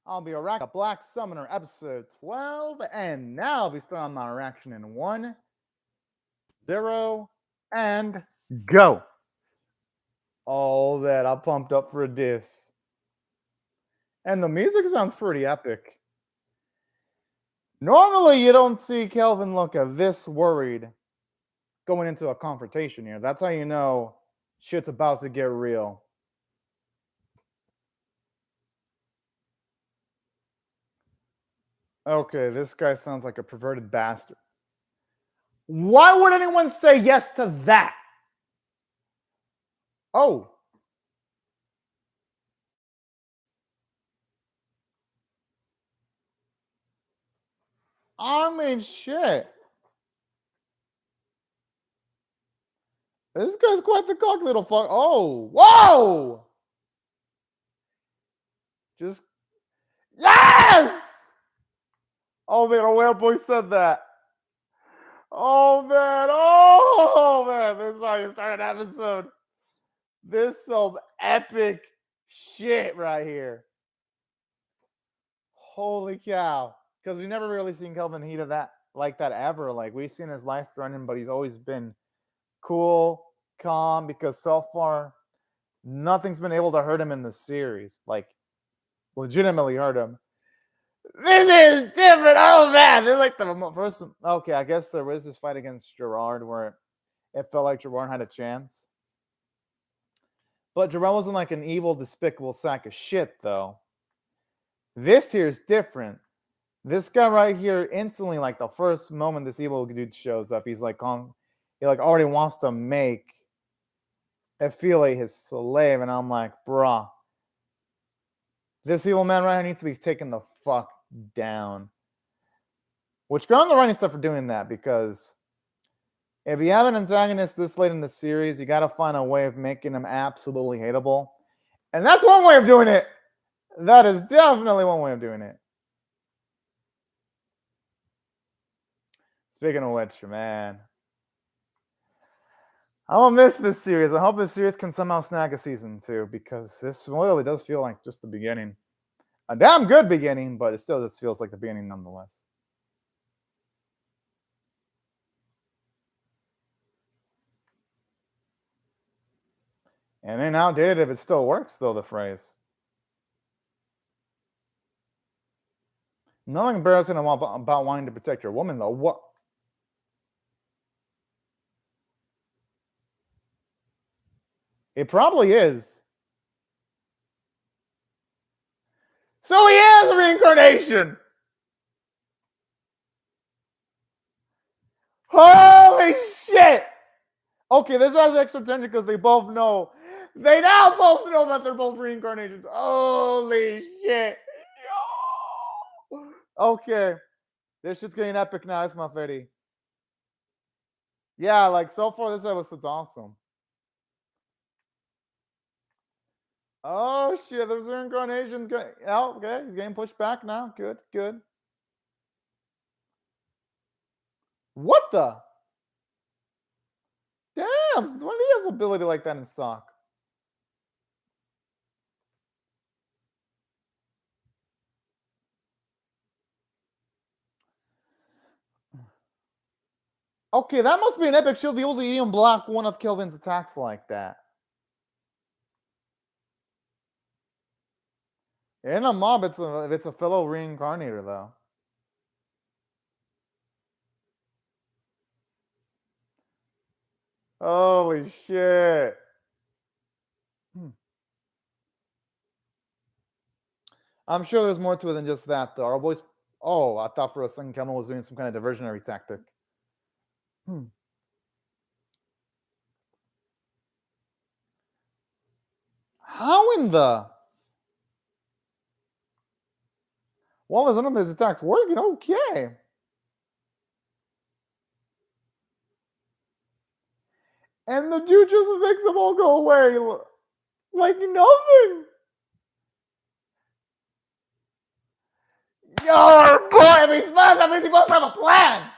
I'll be a Black Summoner, episode 12, and now I'll be starting my reaction in 1, 0, and go. All that, I'm pumped up for this. And the music sounds pretty epic. Normally, you don't see Kelvin look this worried going into a confrontation here. That's how you know shit's about to get real. Okay, this guy sounds like a perverted bastard. Why would anyone say yes to that? Oh. I mean, shit. This guy's quite the cock little fuck. Oh, whoa! Just yes! Oh man, a whale boy said that. Oh man, this is how you start an episode. This is some epic shit right here. Holy cow! Because we never really seen Kelvin heat of that like that ever. Like we've seen his life threatening, but he's always been cool, calm. Because so far, nothing's been able to hurt him in the series. Like legitimately hurt him. This is different. Oh man, this is like the first. Okay, I guess there was this fight against Gerard where it felt like Gerard had a chance, but Gerard wasn't like an evil, despicable sack of shit though. This here is different. This guy right here, instantly, like the first moment this evil dude shows up, he's like he like already wants to make Ephile his slave, and I'm like, bruh, this evil man right here needs to be taken the fuck down. Which ground the writing stuff for doing that, because if you have an antagonist this late in the series, you got to find a way of making him absolutely hateable, and that's one way of doing it. That is definitely one way of doing it. Speaking of which, man, I will miss this series. I hope this series can somehow snag a season 2, because this really does feel like just the beginning. A damn good beginning, but it still just feels like the beginning nonetheless. And ain't outdated if it still works, though, the phrase. Nothing embarrassing about wanting to protect your woman, though. What? It probably is. So he is a reincarnation! Holy shit! Okay, this has extra tension because they both know. They now both know that they're both reincarnations. Holy shit. Yo. Okay. This shit's getting epic now. It's my fetty. Yeah, like so far this episode's awesome. Oh shit, there's reincarnations. Oh, okay, he's getting pushed back now. Good, good. What the? Damn, since when do he have ability like that in stock? Okay, that must be an epic shield to be able to even block one of Kelvin's attacks like that. In a mob, it's a fellow reincarnator, though. Holy shit. I'm sure there's more to it than just that, though. Our boys. Oh, I thought for a second Kelvin was doing some kind of diversionary tactic. How in the? Well, as none of his attacks working, okay. And the dude just makes them all go away like nothing. Yo, boy, I mean, that means he must have a plan.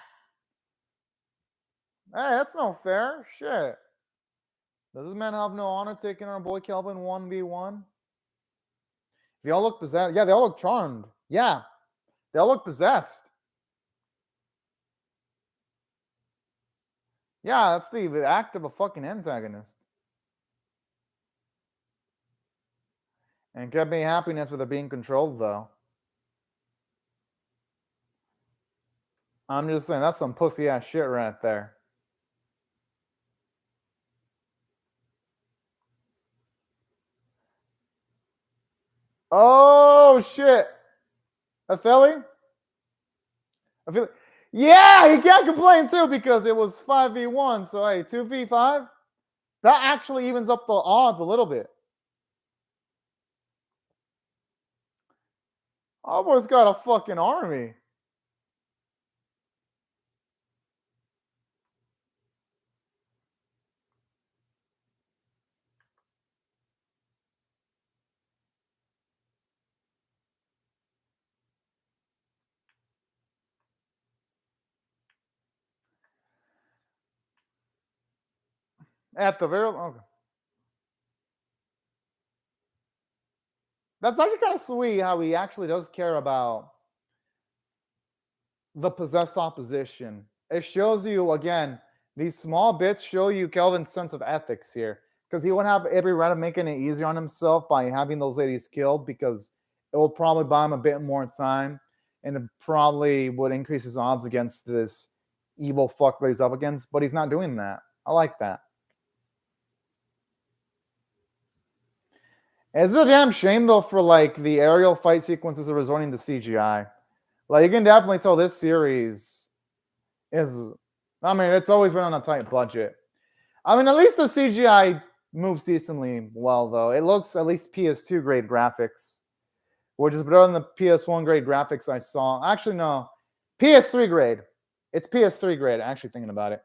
Hey, that's no fair. Shit. Does this man have no honor taking our boy Kelvin 1v1? They all look possessed. Yeah, they all look charmed. Yeah, they all look possessed. Yeah, that's the act of a fucking antagonist. And give me happiness with it being controlled, though. I'm just saying, that's some pussy ass shit right there. Oh shit! A Philly? I feel yeah, he can't complain too because it was 5v1. So hey, 2v5? That actually evens up the odds a little bit. Almost got a fucking army. At the very okay. That's actually kind of sweet how he actually does care about the possessed opposition. It shows you again, these small bits show you Kelvin's sense of ethics here. Because he would have every right of making it easier on himself by having those ladies killed because it will probably buy him a bit more time and it probably would increase his odds against this evil fuck that he's up against, but he's not doing that. I like that. It's a damn shame though for like the aerial fight sequences are resorting to CGI. Like you can definitely tell this series is I mean, it's always been on a tight budget. I mean, at least the CGI moves decently well, though. It looks at least PS2 grade graphics, which is better than the PS1 grade graphics I saw. Actually, no, PS3 grade. It's PS3 grade, actually thinking about it.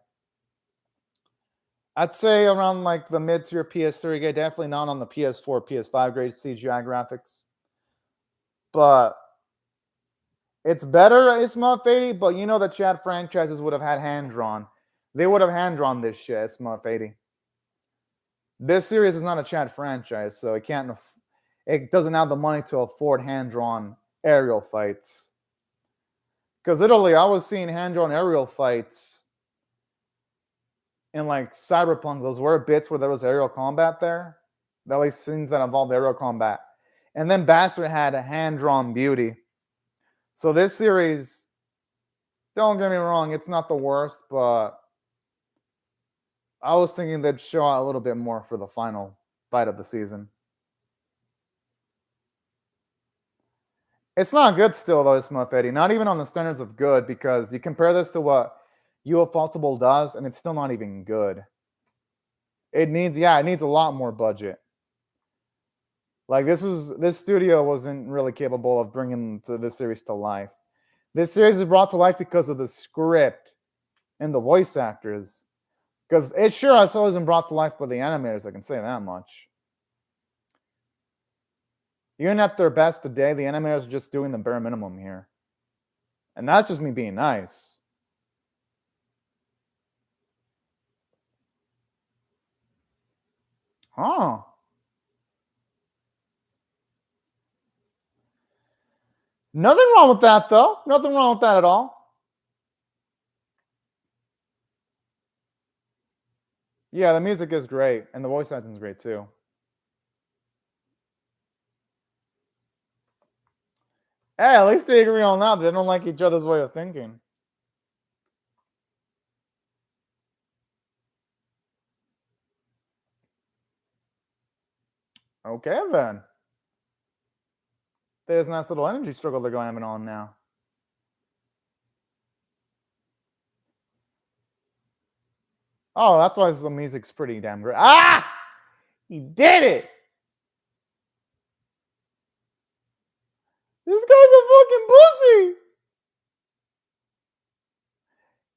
I'd say around like the mid-tier PS3 grade, definitely not on the PS4, PS5 grade CGI graphics. But it's better, it's not faddy, but you know the Chad franchises would have had hand-drawn. They would have hand-drawn this shit, it's not faddy. This series is not a Chad franchise, so it doesn't have the money to afford hand-drawn aerial fights. Because literally, I was seeing hand-drawn aerial fights in like Cyberpunk. Those were bits where there was aerial combat there. That was scenes that involved aerial combat. And then Bastard had a hand-drawn beauty. So this series, don't get me wrong, it's not the worst, but I was thinking they'd show out a little bit more for the final fight of the season. It's not good still, though, Smurfetti. Not even on the standards of good, because you compare this to what Ufotable does, and it's still not even good. It needs a lot more budget. Like this studio wasn't really capable of bringing this series to life. This series is brought to life because of the script and the voice actors. Because it sure as hell isn't brought to life by the animators, I can say that much. Even at their best today, the animators are just doing the bare minimum here. And that's just me being nice. Huh. Nothing wrong with that, though. Nothing wrong with that at all. Yeah, the music is great, and the voice acting is great, too. Hey, at least they agree on that. They don't like each other's way of thinking. Okay, then. There's a nice little energy struggle they're going on now. Oh, that's why the music's pretty damn great. Ah! He did it! This guy's a fucking pussy!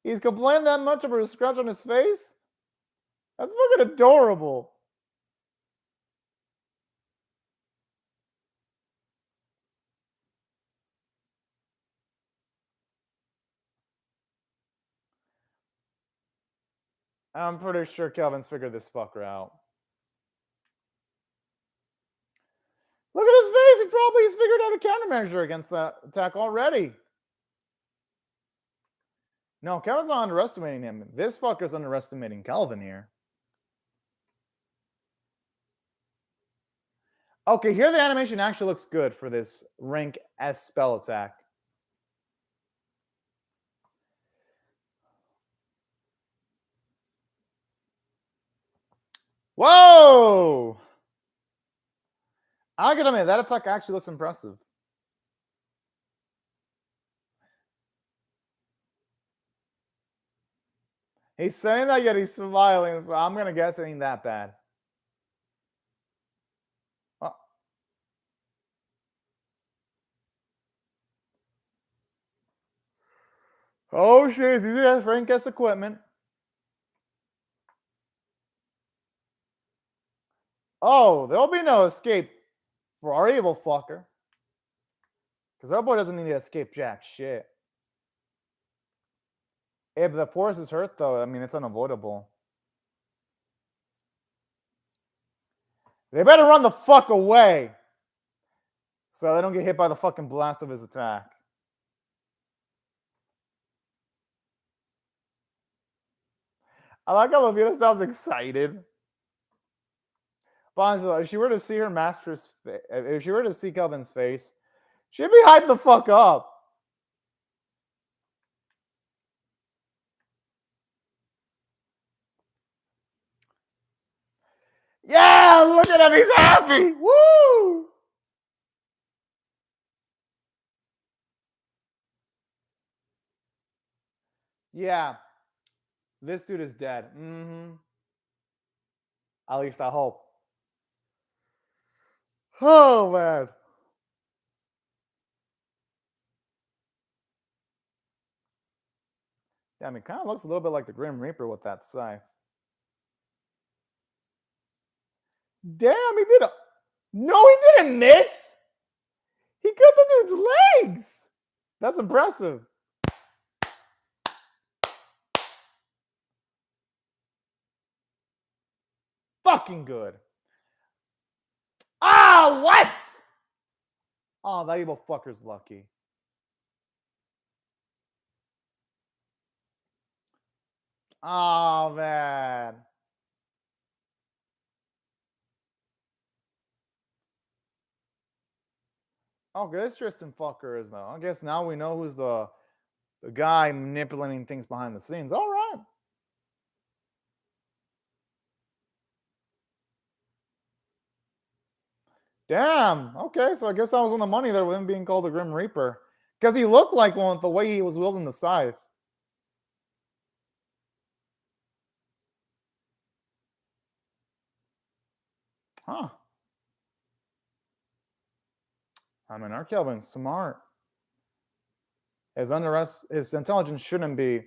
He's complaining that much about a scratch on his face? That's fucking adorable. I'm pretty sure Kelvin's figured this fucker out. Look at his face. probably has figured out a countermeasure against that attack already. No, Kelvin's not underestimating him. This fucker's underestimating Kelvin here. Okay, here the animation actually looks good for this rank S spell attack. Whoa! I gotta admit, that attack actually looks impressive. He's saying that, yet he's smiling, so I'm gonna guess it ain't that bad. Oh shit, it's easy to rank S equipment. Oh, there'll be no escape for our evil fucker. Because our boy doesn't need to escape jack shit. If the force is hurt, though, I mean, it's unavoidable. They better run the fuck away. So they don't get hit by the fucking blast of his attack. I like how Lavina sounds excited. But honestly, if she were to see her master's face, if she were to see Kelvin's face, she'd be hyped the fuck up. Yeah, look at him, he's happy. Woo! Yeah. This dude is dead. Mm-hmm. At least I hope. Oh, man. Yeah, I mean, kind of looks a little bit like the Grim Reaper with that scythe. Damn, he did a... No, he didn't miss! He cut the dude's legs! That's impressive. Fucking good. Ah, what? Oh, that evil fucker's lucky. Oh, man. Okay, this Tristan fucker is though. I guess now we know who's the guy manipulating things behind the scenes. All right. Damn. Okay, so I guess I was on the money there with him being called the Grim Reaper. Because he looked like one with the way he was wielding the scythe. Huh. I mean, our Kelvin's smart. His intelligence shouldn't be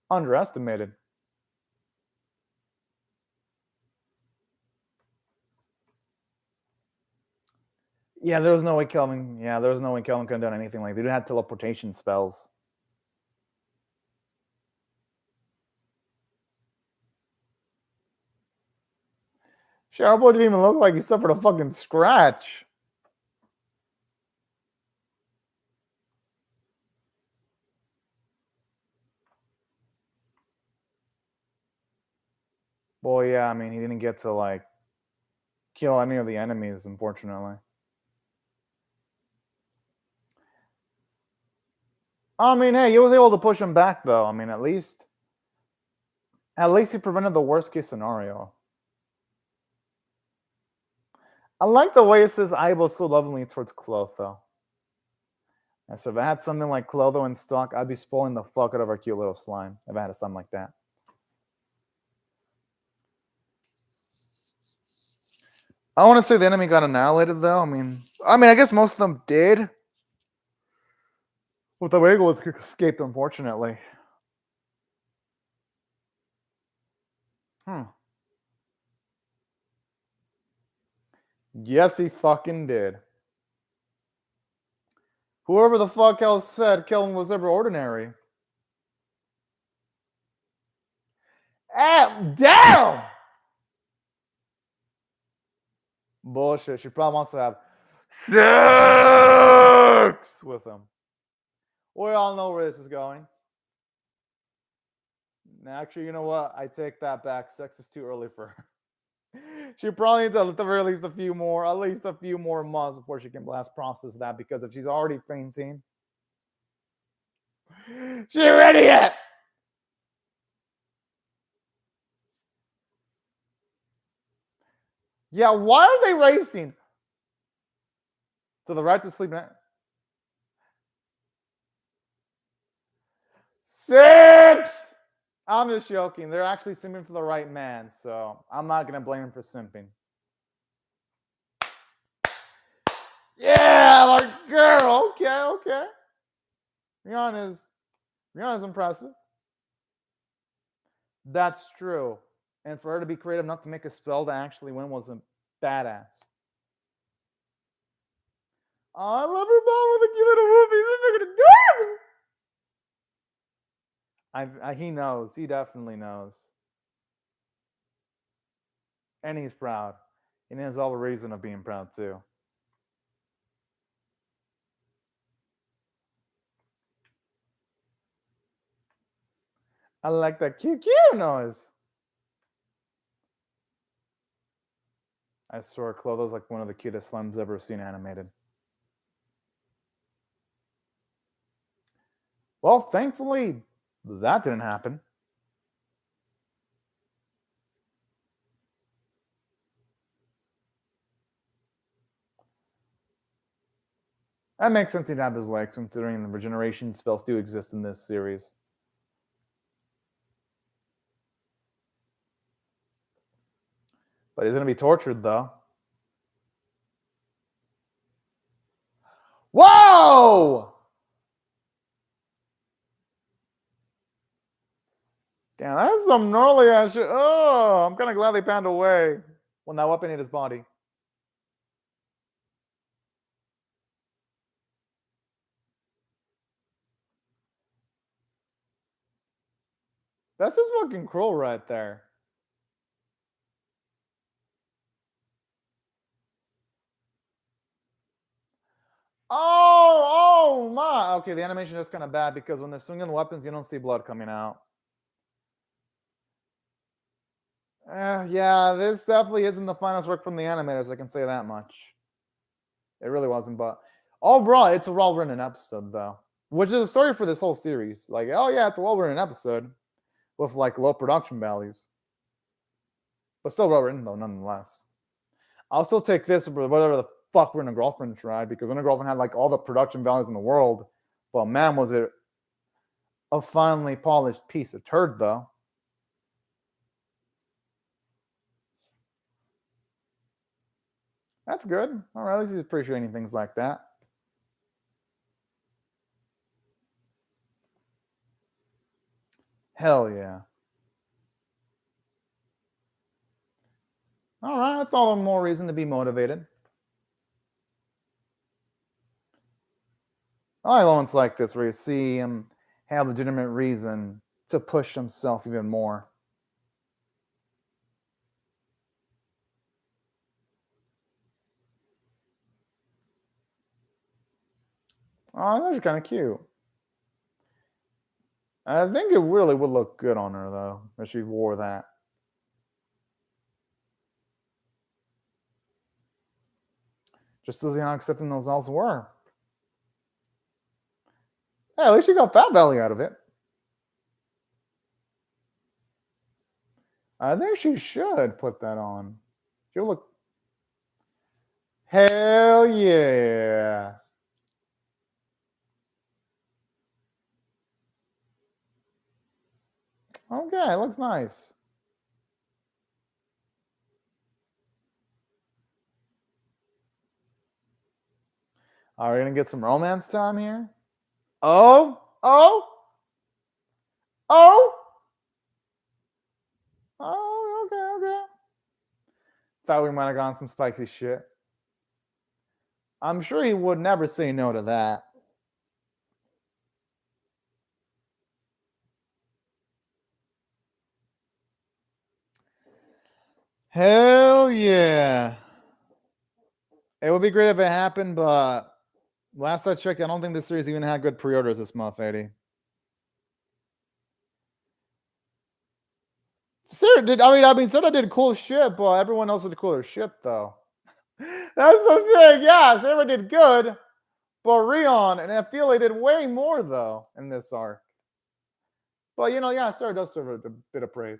underestimated. Yeah, there was no way Kelvin. Yeah, there was no way Kelvin could have done anything like that. They didn't have teleportation spells. Cheryl Boy didn't even look like he suffered a fucking scratch. Boy, yeah, I mean, he didn't get to like kill any of the enemies, unfortunately. I mean, hey, he was able to push him back, though. I mean, at least he prevented the worst case scenario. I like the way it says Aibo so lovingly towards Clotho. And so if I had something like Clotho in stock, I'd be spoiling the fuck out of our cute little slime if I had something like that. I want to say the enemy got annihilated, though. I mean, I guess most of them did. But the Wiggle escaped, unfortunately. Yes, he fucking did. Whoever the fuck else said Kelvin was ever ordinary. Damn! Bullshit. She probably wants to have Sex with him. We all know where this is going. Actually, you know what? I take that back. Sex is too early for her. She probably needs at the very least at least a few more months before she can blast process that. Because if she's already fainting, she ready yet? Yeah, why are they racing? To the right to sleep now. Simps! I'm just joking. They're actually simping for the right man, so I'm not gonna blame him for simping. Yeah, like girl. Okay. Rihanna's impressive. That's true. And for her to be creative enough to make a spell to actually win was a badass. Oh, I love her mom with a cute little whoopie. He knows. He definitely knows. And he's proud. And he has all the reason of being proud, too. I like that cute noise. I swear, Clotho's like one of the cutest slimes ever seen animated. Well, thankfully, that didn't happen. That makes sense he'd have his legs, considering the regeneration spells do exist in this series. But he's going to be tortured, though. Whoa! Damn, that's some gnarly ass shit. Oh, I'm kind of glad they found a way when that weapon hit his body. That's just fucking cruel right there. Oh my. Okay, the animation is kind of bad because when they're swinging the weapons, you don't see blood coming out. Yeah, this definitely isn't the finest work from the animators, I can say that much. It really wasn't, but overall, it's a well-written episode, though. Which is a story for this whole series. Like, oh yeah, it's a well-written episode with like low production values. But still well-written, though, nonetheless. I'll still take this over whatever the fuck Rent a Girlfriend tried, because Rent a Girlfriend had like all the production values in the world. But man, was it a finely polished piece of turd, though. That's good. All right, at least he's appreciating things like that. Hell yeah. All right, that's all the more reason to be motivated. I like moments like this where you see him have legitimate reason to push himself even more. Oh, those are kind of cute. I think it really would look good on her, though, if she wore that. Just to see how accepting those elves were. Hey, at least she got that belly out of it. I think she should put that on. She'll look. Hell yeah. Okay, looks nice. Are we gonna get some romance time here? Oh, oh, oh, oh, okay. Thought we might have gone some spicy shit. I'm sure he would never say no to that. Hell yeah. It would be great if it happened, but last I checked, I don't think this series even had good pre-orders this month, Eddie. Sarah did. Sarah did cool shit, but everyone else did cooler shit though. That's the thing. Yeah, Sarah did good, but Rion and I feel they did way more though in this arc. But yeah, Sarah does deserve a bit of praise.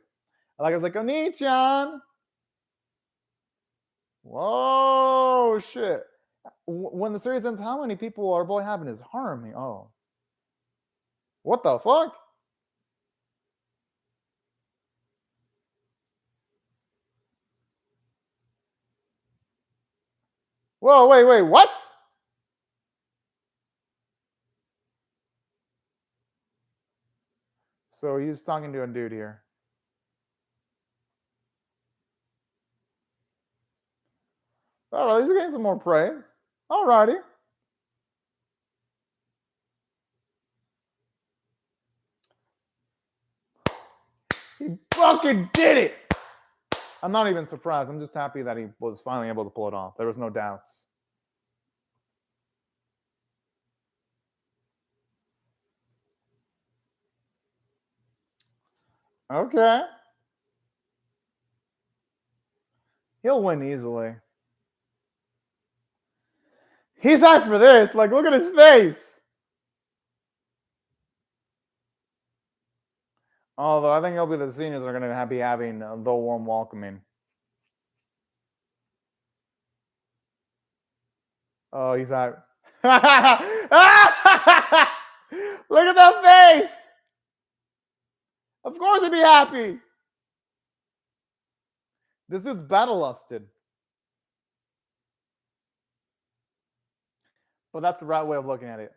I was like, Oni-chan. Whoa, shit. When the series ends, how many people are boy having his harem? Oh, what the fuck? Whoa, wait, what? So he's talking to a dude here. All right, he's getting some more praise. All righty. He fucking did it. I'm not even surprised. I'm just happy that he was finally able to pull it off. There was no doubts. Okay. He'll win easily. He's hyped for this. Like, look at his face. Although I think it'll be the seniors are going to be having the warm welcoming. Oh, he's hyped. Look at that face. Of course he'd be happy. This dude's battle lusted. But that's the right way of looking at it.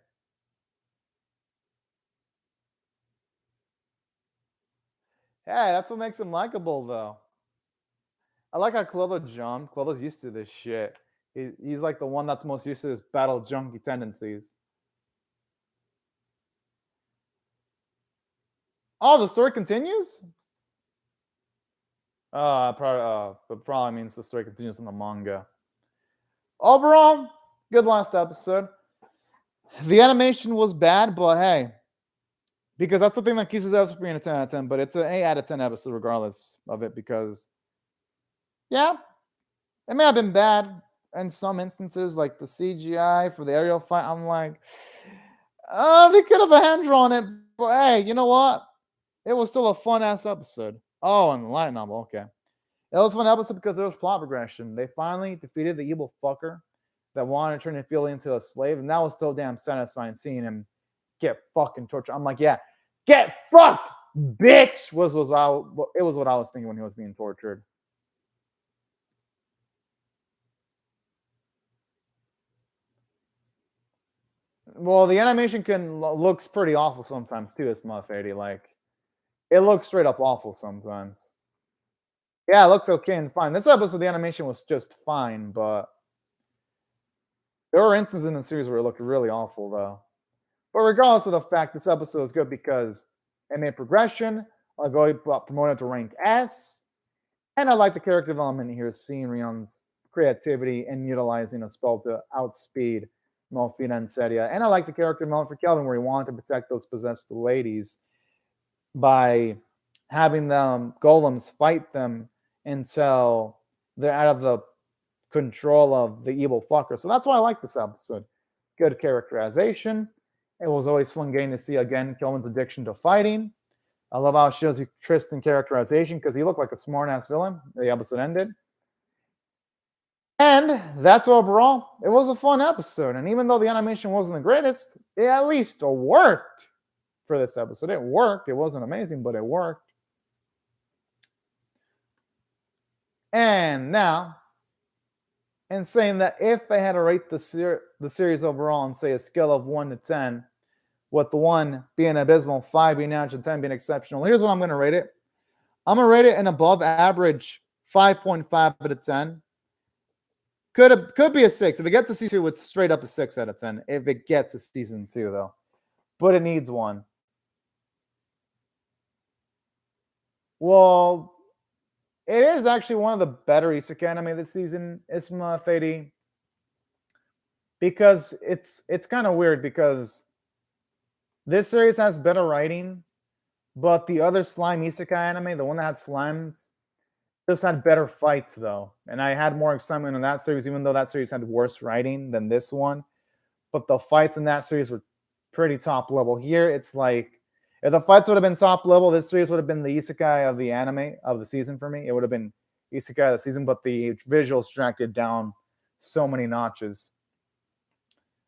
Hey, that's what makes him likable, though. I like how Clotho jumped. Clotho's used to this shit. He's like the one that's most used to his battle junkie tendencies. Oh, the story continues? Probably means the story continues in the manga. Overall, good last episode. The animation was bad, but hey, because that's the thing that keeps this episode being a 10 out of 10, but it's an 8 out of 10 episode regardless of it because, yeah, it may have been bad in some instances, like the CGI for the aerial fight. I'm like, they could have a hand drawn it, but hey, you know what? It was still a fun ass episode. Oh, and the light novel, okay. It was a fun episode because there was plot progression. They finally defeated the evil fucker that wanted to turn Ophelia into a slave, and that was still damn satisfying seeing him get fucking tortured. I'm like, yeah, get fucked, bitch. It was what I was thinking when he was being tortured. Well, the animation looks pretty awful sometimes too. It's my fady. Like, it looks straight up awful sometimes. Yeah, it looked okay and fine. This episode, the animation was just fine, but there were instances in the series where it looked really awful, though. But regardless of the fact, this episode is good because it made progression. I got promoted to rank S, and I like the character development here, seeing Rion's creativity and utilizing a spell to outspeed Malfina and Seria. And I like the character development for Kelvin, where he wanted to protect those possessed ladies by having them golems fight them until they're out of the control of the evil fucker. So that's why I like this episode. Good characterization. It was always fun getting to see again Kelvin's addiction to fighting. I love how it shows you Tristan characterization because he looked like a smart ass villain. The episode ended. And that's overall. It was a fun episode. And even though the animation wasn't the greatest, it at least worked for this episode. It worked. It wasn't amazing, but it worked. And now, in saying that if I had to rate the series overall and say a scale of 1 to 10, with the 1 being abysmal, 5 being average, and 10 being exceptional, here's what I'm going to rate it. I'm going to rate it an above average 5.5 out of 10. Could be a 6. If it gets to season 2, it's straight up a 6 out of 10. If it gets to season 2, though. But it needs 1. Well, it is actually one of the better isekai anime this season. Isma Fady. because it's kind of weird because this series has better writing, but the other slime isekai anime, the one that had slimes, just had better fights though, and I had more excitement in that series, even though that series had worse writing than this one. But the fights in that series were pretty top level. Here, it's like if the fights would have been top level, this series would have been the isekai of the anime of the season for me. It would have been isekai of the season, but the visuals dragged it down so many notches.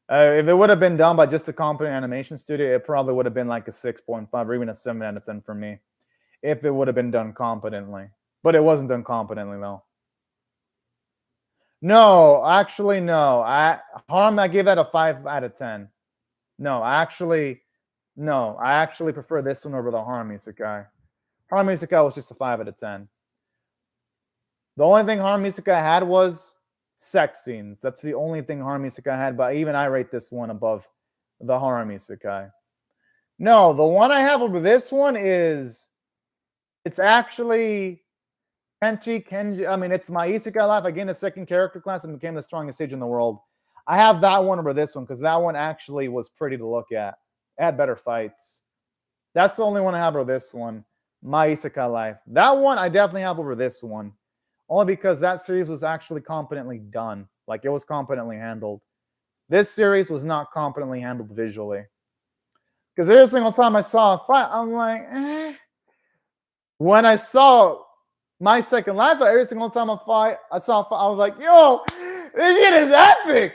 If it would have been done by just a competent animation studio, it probably would have been like a 6.5 or even a 7 out of 10 for me, if it would have been done competently. But it wasn't done competently though. No, actually, no. I gave that a 5 out of 10. No, I actually prefer this one over the Harem Isekai. Harem Isekai was just a 5 out of 10. The only thing Harem Isekai had was sex scenes. That's the only thing Harem Isekai had, but even I rate this one above the Harem Isekai. No, the one I have over this one is, it's actually Kenji. I mean, it's my Isekai life. I gained a second character class and became the strongest sage in the world. I have that one over this one because that one actually was pretty to look at. It had better fights. That's the only one I have over this one. My Isekai life. That one I definitely have over this one. Only because that series was actually competently done. Like, it was competently handled. This series was not competently handled visually. Because every single time I saw a fight, I'm like, eh. When I saw My Second Life, every single time I saw a fight, I was like, yo, this shit is epic.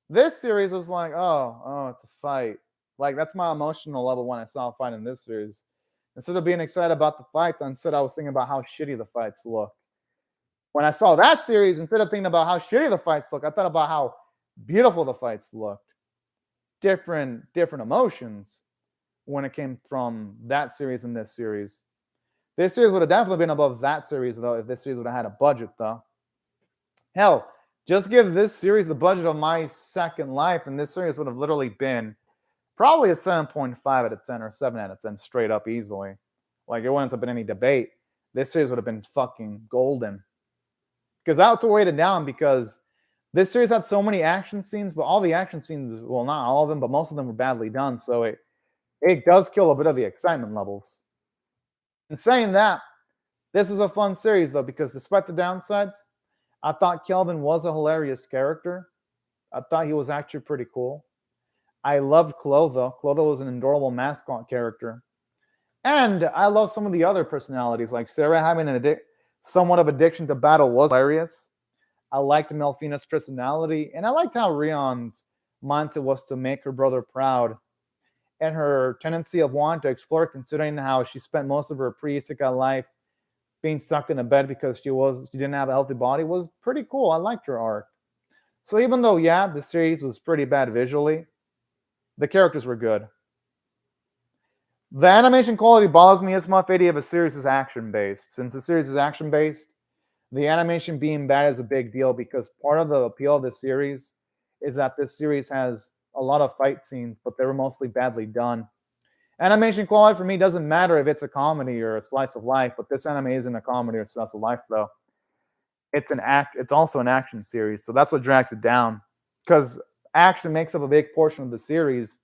This series was like, oh, it's a fight. Like, that's my emotional level when I saw a fight in this series. Instead of being excited about the fights, instead I was thinking about how shitty the fights look. When I saw that series, instead of thinking about how shitty the fights look, I thought about how beautiful the fights looked. Different emotions when it came from that series and this series. This series would have definitely been above that series, though, if this series would have had a budget, though. Hell, just give this series the budget of My Second Life, and this series would have literally been probably a 7.5 out of 10 or 7 out of 10 straight up easily. Like, it wouldn't have been any debate. This series would have been fucking golden. Because that's what weighed it down, because this series had so many action scenes, but all the action scenes, well, not all of them, but most of them were badly done. So it does kill a bit of the excitement levels. In saying that, this is a fun series, though, because despite the downsides, I thought Kelvin was a hilarious character. I thought he was actually pretty cool. I loved Clotho. Clotho was an adorable mascot character. And I love some of the other personalities, like Sarah having somewhat of addiction to battle was hilarious. I liked Melfina's personality, and I liked how Rion's mindset was to make her brother proud, and her tendency of wanting to explore, considering how she spent most of her pre-isekai life being stuck in a bed because she didn't have a healthy body, was pretty cool. I liked her arc. So even though, yeah, the series was pretty bad visually, the characters were good. The animation quality bothers me as much if a series is action-based. Since the series is action-based, the animation being bad is a big deal, because part of the appeal of the series is that this series has a lot of fight scenes, but they were mostly badly done. Animation quality for me doesn't matter if it's a comedy or a slice of life, but this anime isn't a comedy or slice of life, though. It's also an action series, so that's what drags it down. Because action makes up a big portion of the series,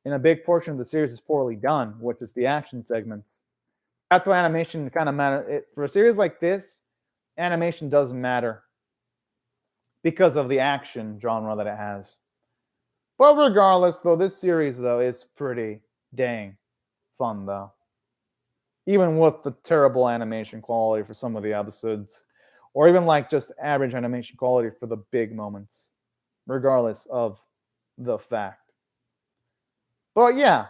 and a big portion of the series is poorly done, which is the action segments. That's why animation kind of matters. For a series like this, animation doesn't matter because of the action genre that it has. But regardless, though, this series, though, is pretty dang fun, though. Even with the terrible animation quality for some of the episodes, or even like just average animation quality for the big moments, regardless of the fact. But yeah,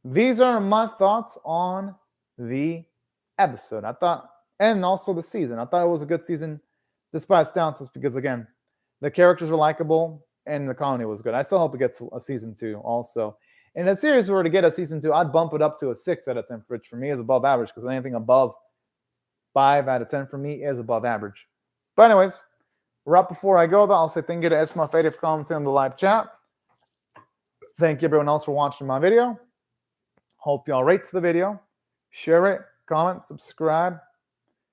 these are my thoughts on the episode. And also the season. I thought it was a good season, despite its downsides, because again, the characters were likable and the comedy was good. I still hope it gets a season 2 also. And if the series were to get a season 2, I'd bump it up to a 6 out of 10, which for me is above average, because anything above 5 out of 10 for me is above average. But anyways, right before I go, though, I'll say thank you to Esma Fade for commenting on the live chat. Thank you everyone else for watching my video. Hope y'all rate the video, share it, comment, subscribe.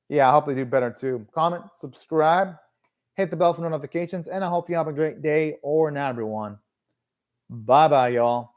Yeah, I hope they do better too. Comment, subscribe, hit the bell for notifications, and I hope you have a great day or night, everyone. Bye-bye, y'all.